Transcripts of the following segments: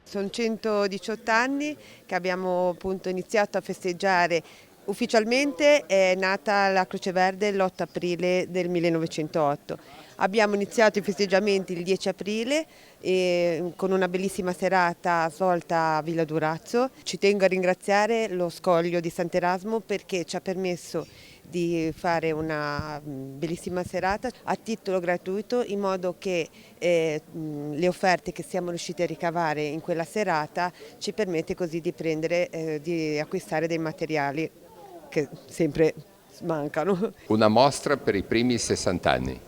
Sono 118 anni che abbiamo appunto iniziato a festeggiare. Ufficialmente è nata la Croce Verde l'8 aprile del 1908. Abbiamo iniziato i festeggiamenti il 10 aprile con una bellissima serata svolta a Villa Durazzo. Ci tengo a ringraziare lo Scoglio di Sant'Erasmo perché ci ha permesso di fare una bellissima serata a titolo gratuito, in modo che le offerte che siamo riusciti a ricavare in quella serata ci permette così di di acquistare dei materiali che sempre mancano. Una mostra per i primi 60 anni.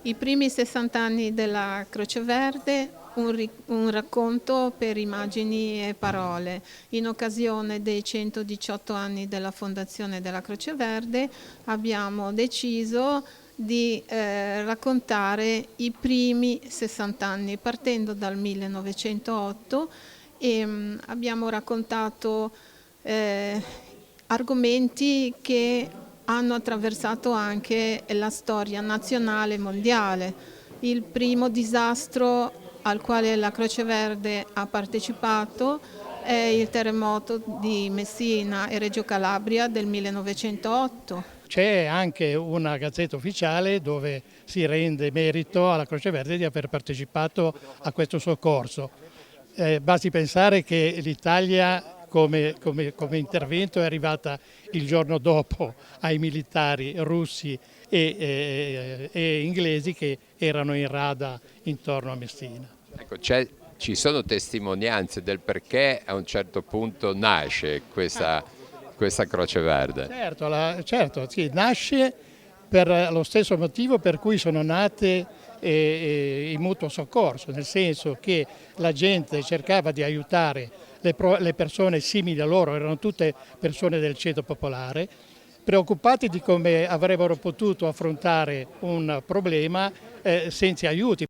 I primi 60 anni della Croce Verde, un racconto per immagini e parole. In occasione dei 118 anni della fondazione della Croce Verde abbiamo deciso di raccontare i primi 60 anni, partendo dal 1908 e abbiamo raccontato argomenti che hanno attraversato anche la storia nazionale e mondiale. Il primo disastro al quale la Croce Verde ha partecipato è il terremoto di Messina e Reggio Calabria del 1908. C'è anche una gazzetta ufficiale dove si rende merito alla Croce Verde di aver partecipato a questo soccorso. Basti pensare che l'Italia come intervento è arrivata il giorno dopo ai militari russi e inglesi che erano in rada intorno a Messina. Ecco, ci sono testimonianze del perché a un certo punto nasce questa Croce Verde. Certo, sì, nasce per lo stesso motivo per cui sono nate i mutuo soccorso, nel senso che la gente cercava di aiutare le persone simili a loro, erano tutte persone del ceto popolare, preoccupati di come avrebbero potuto affrontare un problema senza aiuti.